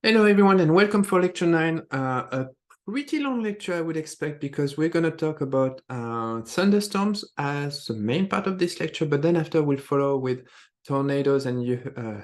Hello, everyone, and welcome for lecture 9. A pretty long lecture, I would expect, because we're going to talk about thunderstorms as the main part of this lecture, but then after we'll follow with tornadoes and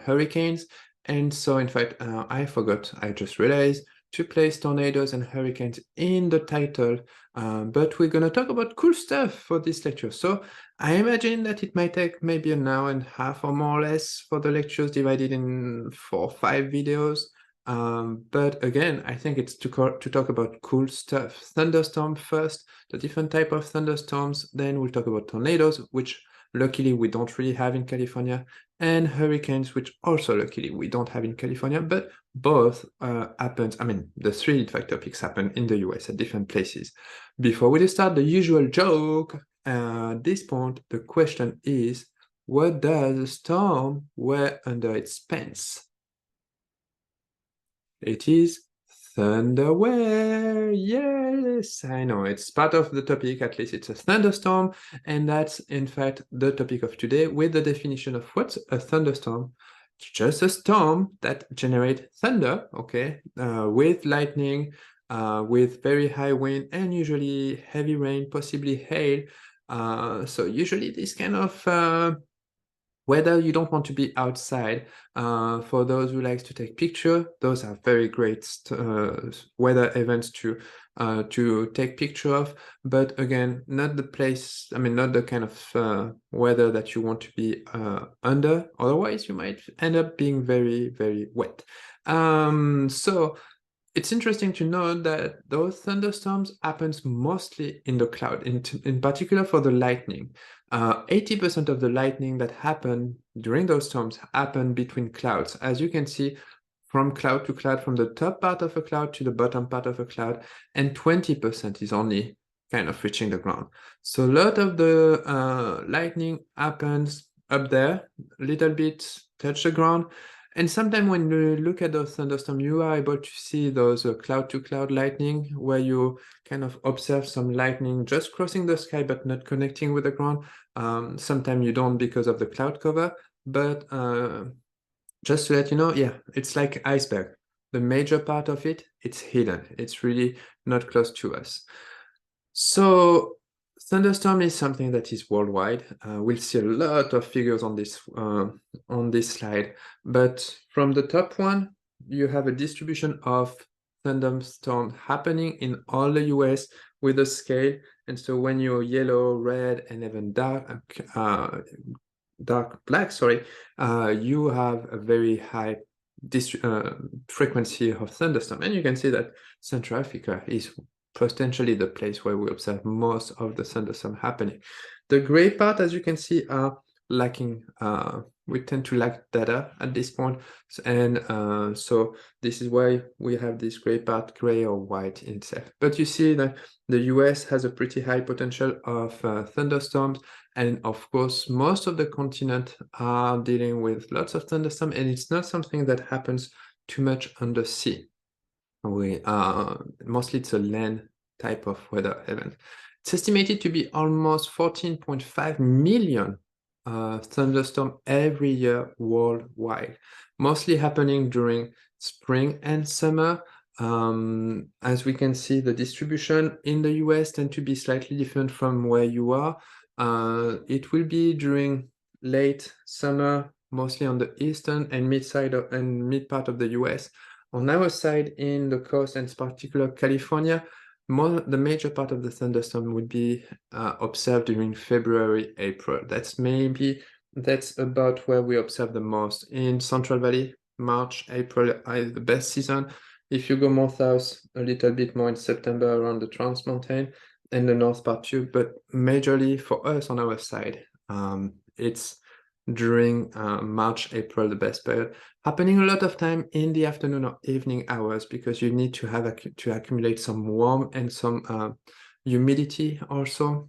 hurricanes. And so, in fact, I forgot, I just realized to place tornadoes and hurricanes in the title, but we're going to talk about cool stuff for this lecture. So I imagine that it might take maybe an hour and a half or more or less for the lectures divided in 4 or 5 videos. But again, I think it's to talk about cool stuff. Thunderstorm first, the different type of thunderstorms. Then we'll talk about tornadoes, which luckily we don't really have in California, and hurricanes, which also luckily we don't have in California, but both happens. I mean, the three in fact topics happen in the US at different places. Before we start, the usual joke. At this point, the question is, what does a storm wear under its pants? It is thunderwear. Yes, I know it's part of the topic, at least it's a thunderstorm, and that's in fact the topic of today with the definition of what's a thunderstorm. It's just a storm that generates thunder, okay, with lightning, with very high wind, and usually heavy rain, possibly hail. So usually this kind of whether you don't want to be outside, for those who likes to take picture, those are very great weather events to take picture of. But again, not the place. I mean, not the kind of weather that you want to be under. Otherwise, you might end up being very, very wet. So it's interesting to note that those thunderstorms happens mostly in the cloud, in particular for the lightning. 80% of the lightning that happen during those storms happen between clouds. As you can see, from cloud to cloud, from the top part of a cloud to the bottom part of a cloud, and 20% is only kind of reaching the ground. So a lot of the lightning happens up there, a little bit touch the ground. And sometimes when you look at those thunderstorms, you are able to see those cloud-to-cloud lightning, where you kind of observe some lightning just crossing the sky but not connecting with the ground. Sometimes you don't because of the cloud cover, but just to let you know, yeah, it's like iceberg. The major part of it, it's hidden. It's really not close to us. So thunderstorm is something that is worldwide. We'll see a lot of figures on this slide, but from the top one, you have a distribution of thunderstorms happening in all the US with a scale. And so when you're yellow, red, and even dark black, sorry, you have a very high frequency of thunderstorm. And you can see that Central Africa is potentially the place where we observe most of the thunderstorm happening. The gray part, as you can see, are lacking. We tend to lack data at this point, and so this is why we have this gray part, gray or white itself. But you see that the US has a pretty high potential of thunderstorms, and of course, most of the continent are dealing with lots of thunderstorms, and it's not something that happens too much on the sea. Mostly it's a land type of weather event. It's estimated to be almost 14.5 million thunderstorms every year worldwide, mostly happening during spring and summer. As we can see, the distribution in the US tend to be slightly different from where you are. It will be during late summer, mostly on the eastern and mid part of the US. On our side, in the coast, and in particular California, the major part of the thunderstorm would be observed during February, April. That's about where we observe the most. In Central Valley, March, April are the best season. If you go more south, a little bit more in September around the Trans Mountain and the north part too, but majorly for us on our side, it's during March, April, the best period, happening a lot of time in the afternoon or evening hours, because you need to have to accumulate some warmth and some humidity also.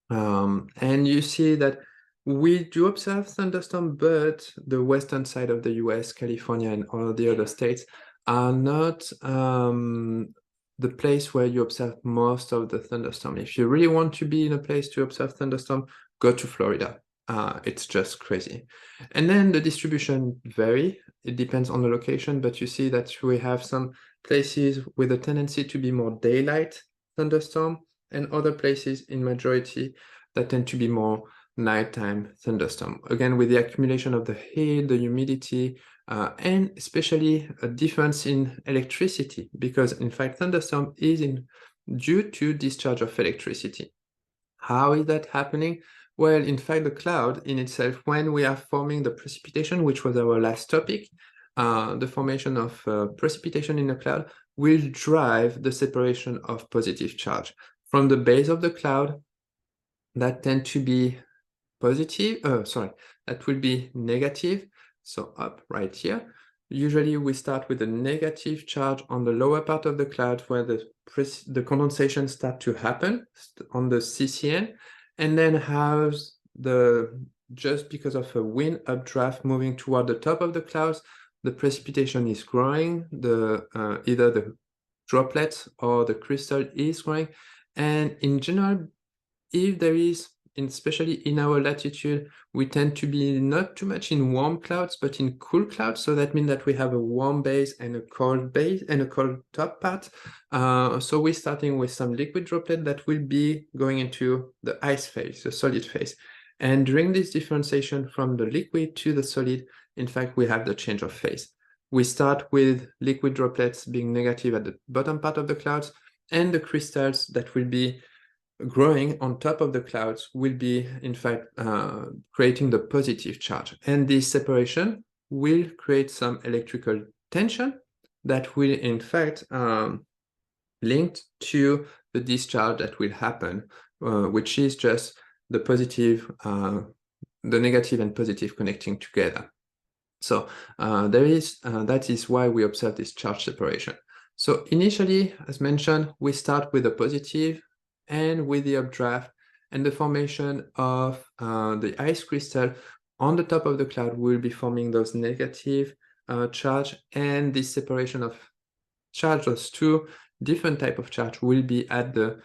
And you see that we do observe thunderstorm, but the western side of the US, California, and all the other states are not the place where you observe most of the thunderstorm. If you really want to be in a place to observe thunderstorm, go to Florida. It's just crazy. And then the distribution vary. it depends on the location, but you see that we have some places with a tendency to be more daylight thunderstorm, and other places in majority that tend to be more nighttime thunderstorm. Again, with the accumulation of the heat, the humidity, and especially a difference in electricity, because in fact, thunderstorm is due to discharge of electricity. How is that happening? Well, in fact, the cloud in itself, when we are forming the precipitation, which was our last topic, the formation of precipitation in a cloud will drive the separation of positive charge. From the base of the cloud, that tend to be positive, that will be negative, so up right here. Usually we start with a negative charge on the lower part of the cloud where the condensation start to happen on the CCN, and then has just because of a wind updraft moving toward the top of the clouds, the precipitation is growing, either the droplets or the crystal is growing. And in general, if there is, especially in our latitude, we tend to be not too much in warm clouds, but in cool clouds. So that means that we have a warm base and a cold base and a cold top part. So we're starting with some liquid droplet that will be going into the ice phase, the solid phase. And during this differentiation from the liquid to the solid, in fact, we have the change of phase. We start with liquid droplets being negative at the bottom part of the clouds, and the crystals that will be growing on top of the clouds will be, in fact, creating the positive charge. And this separation will create some electrical tension that will, in fact, linked to the discharge that will happen, which is just the positive, the negative and positive connecting together. So that is why we observe this charge separation. So initially, as mentioned, we start with a positive and with the updraft, and the formation of the ice crystal on the top of the cloud will be forming those negative charge, and this separation of charge, those two different type of charge, will be at the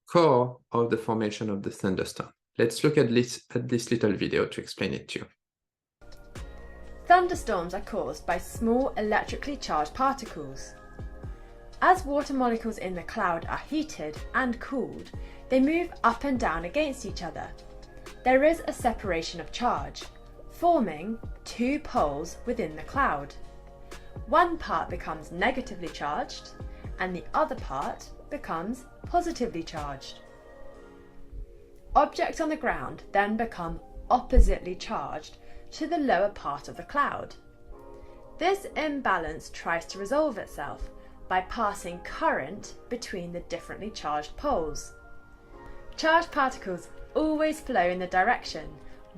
core of the formation of the thunderstorm. Let's look at this little video to explain it to you. Thunderstorms are caused by small electrically charged particles. As water molecules in the cloud are heated and cooled, they move up and down against each other. There is a separation of charge, forming two poles within the cloud. One part becomes negatively charged, and the other part becomes positively charged. Objects on the ground then become oppositely charged to the lower part of the cloud. This imbalance tries to resolve itself by passing current between the differently charged poles. Charged particles always flow in the direction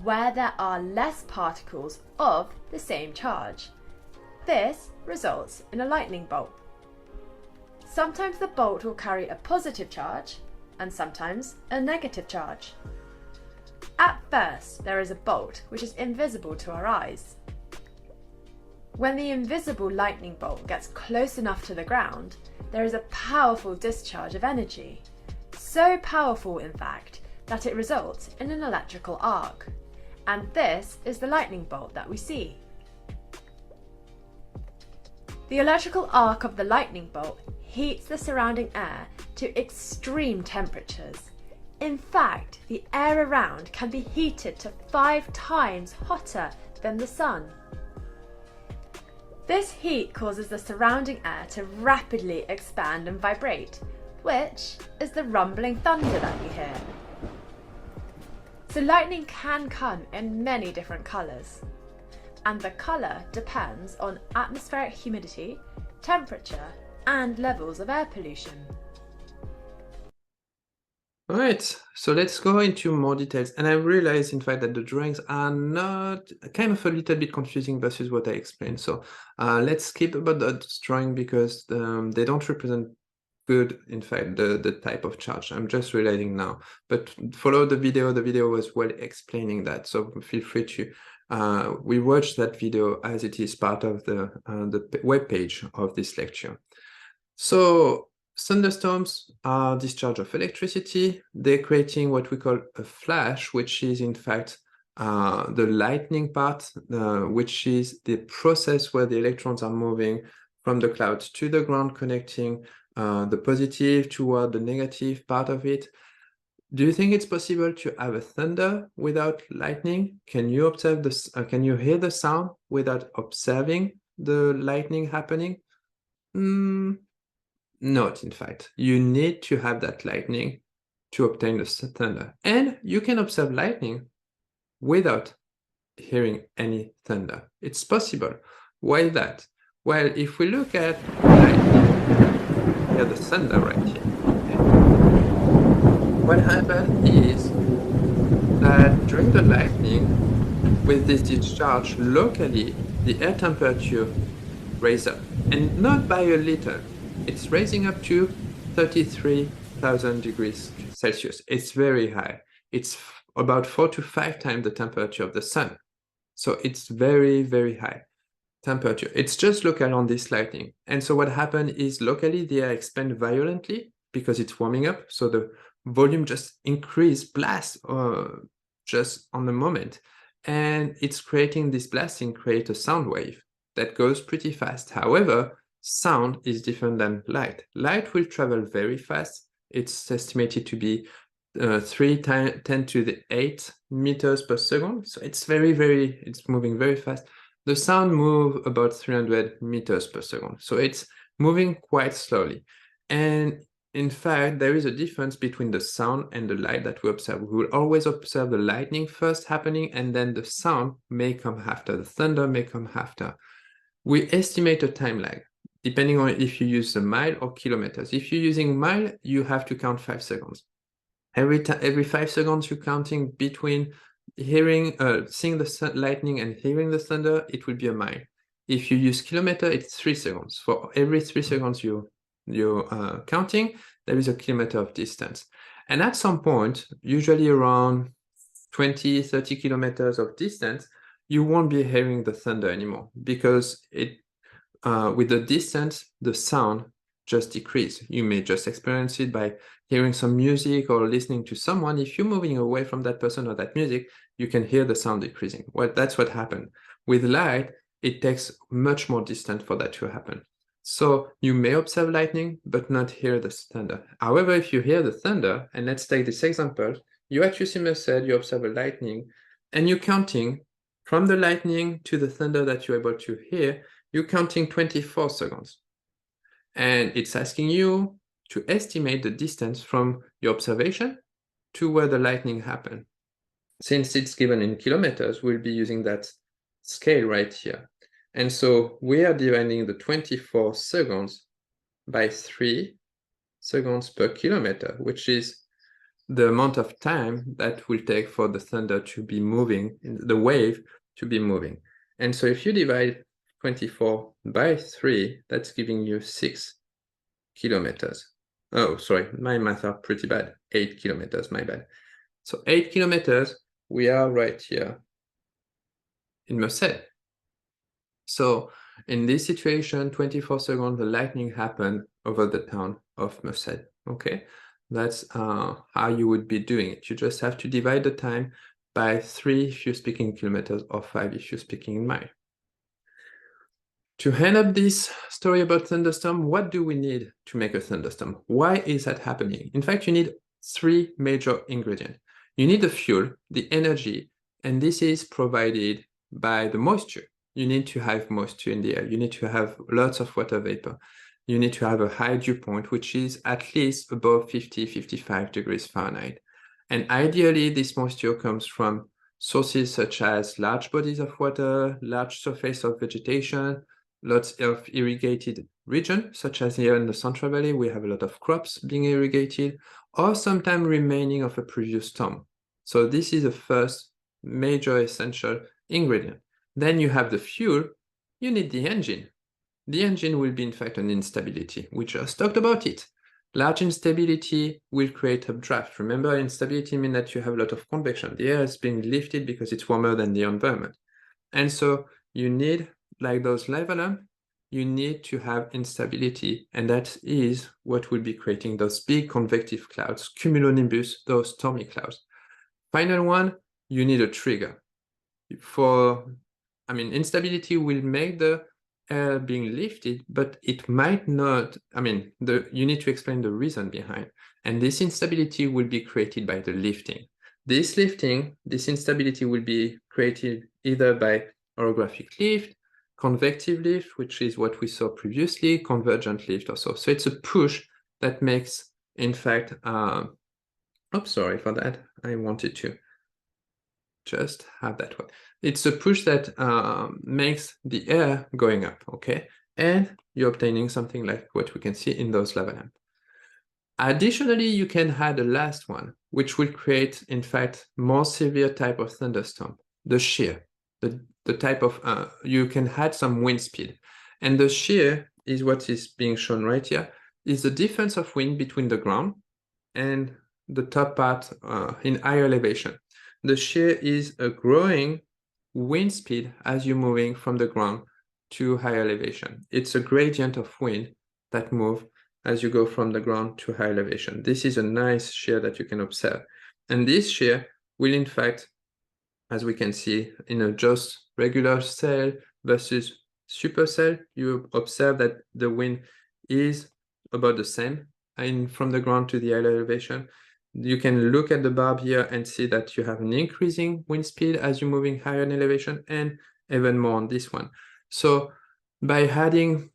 where there are less particles of the same charge. This results in a lightning bolt. Sometimes the bolt will carry a positive charge and sometimes a negative charge. At first, there is a bolt which is invisible to our eyes. When the invisible lightning bolt gets close enough to the ground, there is a powerful discharge of energy. So powerful, in fact, that it results in an electrical arc. And this is the lightning bolt that we see. The electrical arc of the lightning bolt heats the surrounding air to extreme temperatures. In fact, the air around can be heated to 5 times hotter than the sun. This heat causes the surrounding air to rapidly expand and vibrate, which is the rumbling thunder that we hear. So lightning can come in many different colours, and the colour depends on atmospheric humidity, temperature, and levels of air pollution. All right, so let's go into more details. And I realize, in fact, that the drawings are not kind of a little bit confusing versus what I explained. So let's skip about the drawing because they don't represent good, in fact, the type of charge. I'm just realizing now. But follow the video. The video was well explaining that. So feel free to we watched that video as it is part of the web page of this lecture. So thunderstorms are discharge of electricity. They're creating what we call a flash, which is in fact the lightning part, which is the process where the electrons are moving from the clouds to the ground, connecting the positive toward the negative part of it. Do you think it's possible to have a thunder without lightning? Can you observe this? Can you hear the sound without observing the lightning happening? Not, in fact. You need to have that lightning to obtain the thunder. And you can observe lightning without hearing any thunder. It's possible. Why that? Well, if we look at lightning, hear the thunder right here. What happened is that during the lightning, with this discharge locally, the air temperature raised up, and not by a little. It's raising up to 33,000 degrees Celsius. It's very high. It's about 4 to 5 times the temperature of the sun. So it's very, very high temperature. It's just local on this lightning. And so what happened is locally the air expands violently because it's warming up. So the volume just increased, blast just on the moment. And it's creating this blasting, create a sound wave that goes pretty fast. However, sound is different than light. Light will travel very fast. It's estimated to be 10 to the 8 meters per second. So it's it's moving very fast. The sound moves about 300 meters per second. So it's moving quite slowly. And in fact, there is a difference between the sound and the light that we observe. We will always observe the lightning first happening, and then the sound may come after. The thunder may come after. We estimate a time lag, depending on if you use the mile or kilometers. If you're using mile, you have to count 5 seconds. Every 5 seconds, you're counting between seeing the lightning and hearing the thunder, it will be a mile. If you use kilometer, it's 3 seconds. For every 3 seconds you're counting, there is a kilometer of distance. And at some point, usually around 20, 30 kilometers of distance, you won't be hearing the thunder anymore because with the distance, the sound just decrease. You may just experience it by hearing some music or listening to someone. If you're moving away from that person or that music, you can hear the sound decreasing. Well, that's what happened. With light, it takes much more distance for that to happen. So you may observe lightning, but not hear the thunder. However, if you hear the thunder, and let's take this example, you're at UC Merced, you observe a lightning, and you're counting from the lightning to the thunder that you're able to hear, you're counting 24 seconds. And it's asking you to estimate the distance from your observation to where the lightning happened. Since it's given in kilometers, we'll be using that scale right here. And so we are dividing the 24 seconds by 3 seconds per kilometer, which is the amount of time that will take for the thunder to be moving, the wave to be moving. And so if you divide 24 by 3, that's giving you 6 kilometers. Oh, sorry, my math are pretty bad. 8 kilometers, my bad. So 8 kilometers, we are right here in Merced. So in this situation, 24 seconds, the lightning happened over the town of Merced, okay? That's how you would be doing it. You just have to divide the time by 3 if you're speaking in kilometers or 5 if you're speaking in miles. To end up this story about thunderstorm, what do we need to make a thunderstorm? Why is that happening? In fact, you need 3 major ingredients. You need the fuel, the energy, and this is provided by the moisture. You need to have moisture in the air. You need to have lots of water vapor. You need to have a high dew point, which is at least above 50, 55 degrees Fahrenheit. And ideally, this moisture comes from sources such as large bodies of water, large surface of vegetation, lots of irrigated region, such as here in the Central Valley, we have a lot of crops being irrigated, or sometimes remaining of a previous storm. So this is the first major essential ingredient. Then you have the fuel, you need the engine. The engine will be in fact an instability. We just talked about it. Large instability will create updraft. Remember, instability means that you have a lot of convection. The air is being lifted because it's warmer than the environment. And so you need, like those lava lamps, you need to have instability, and that is what will be creating those big convective clouds, cumulonimbus, those stormy clouds. Final one, you need a trigger. instability will make the air being lifted, but it might not, you need to explain the reason behind. And this instability will be created by the lifting. This instability will be created either by orographic lift, convective lift, which is what we saw previously, convergent lift also. So it's a push that makes, in fact, oops, sorry for that. I wanted to just have that one. It's a push that makes the air going up, okay? And you're obtaining something like what we can see in those lava lamps. Additionally, you can add a last one, which will create, in fact, more severe type of thunderstorm, the shear, the type of, you can add some wind speed. And the shear is what is being shown right here, is the difference of wind between the ground and the top part in higher elevation. The shear is a growing wind speed as you're moving from the ground to higher elevation. It's a gradient of wind that moves as you go from the ground to high elevation. This is a nice shear that you can observe. And this shear will, in fact, as we can see in a just regular cell versus supercell, you observe that the wind is about the same from the ground to the high elevation. You can look at the barb here and see that you have an increasing wind speed as you're moving higher in elevation, and even more on this one. So by adding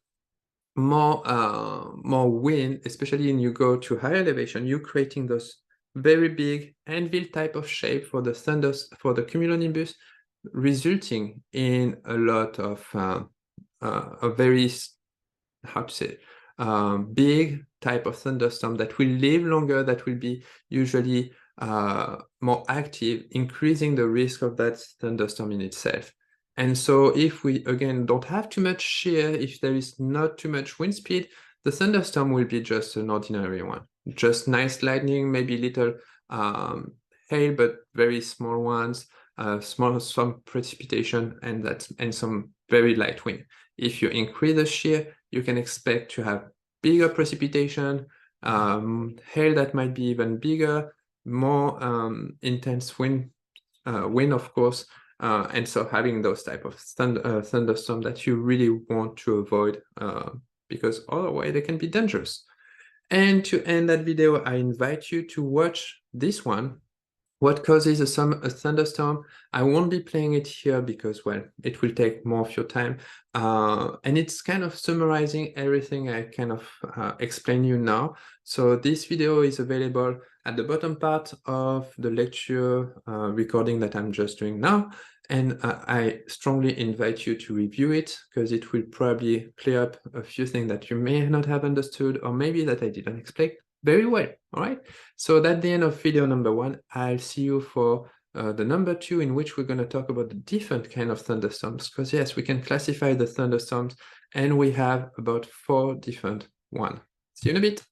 more wind, especially when you go to higher elevation, you're creating those very big anvil type of shape for the cumulonimbus, resulting in a lot of a very, how to say, big type of thunderstorm that will live longer, that will be usually more active, increasing the risk of that thunderstorm in itself. And so if we, again, don't have too much shear, if there is not too much wind speed, the thunderstorm will be just an ordinary one. Just nice lightning, maybe little hail, but very small ones, some precipitation, and some very light wind. If you increase the shear, you can expect to have bigger precipitation, hail that might be even bigger, more intense wind, of course, and so having those type of thunderstorm that you really want to avoid, because otherwise they can be dangerous. And to end that video, I invite you to watch this one, what causes a thunderstorm. I won't be playing it here because, well, it will take more of your time. And it's kind of summarizing everything I kind of explain you now. So this video is available at the bottom part of the lecture recording that I'm just doing now. And I strongly invite you to review it, because it will probably clear up a few things that you may not have understood, or maybe that I didn't explain very well. All right, so that's the end of video number 1. I'll see you for the number 2, in which we're going to talk about the different kind of thunderstorms, because yes, we can classify the thunderstorms, and we have about 4 different ones. See you in a bit.